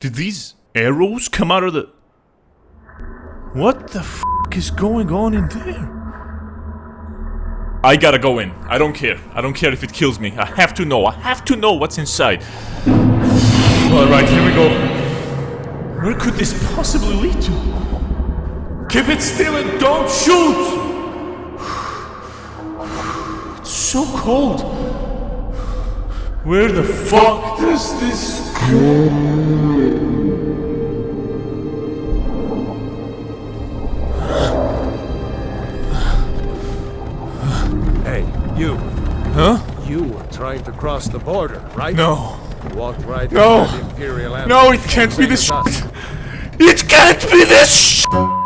Did these arrows come out of the... What the f*** is going on in there? I gotta go in. I don't care. I don't care if it kills me. I have to know. I have to know what's inside. Alright, here we go. Where could this possibly lead to? Keep it still and don't shoot! It's so cold. Where the fuck does this go? Hey, you. Huh? You were trying to cross the border, right? No. You walked right No. into the Imperial Embassy. No, it can't be this shit. It can't be this shit.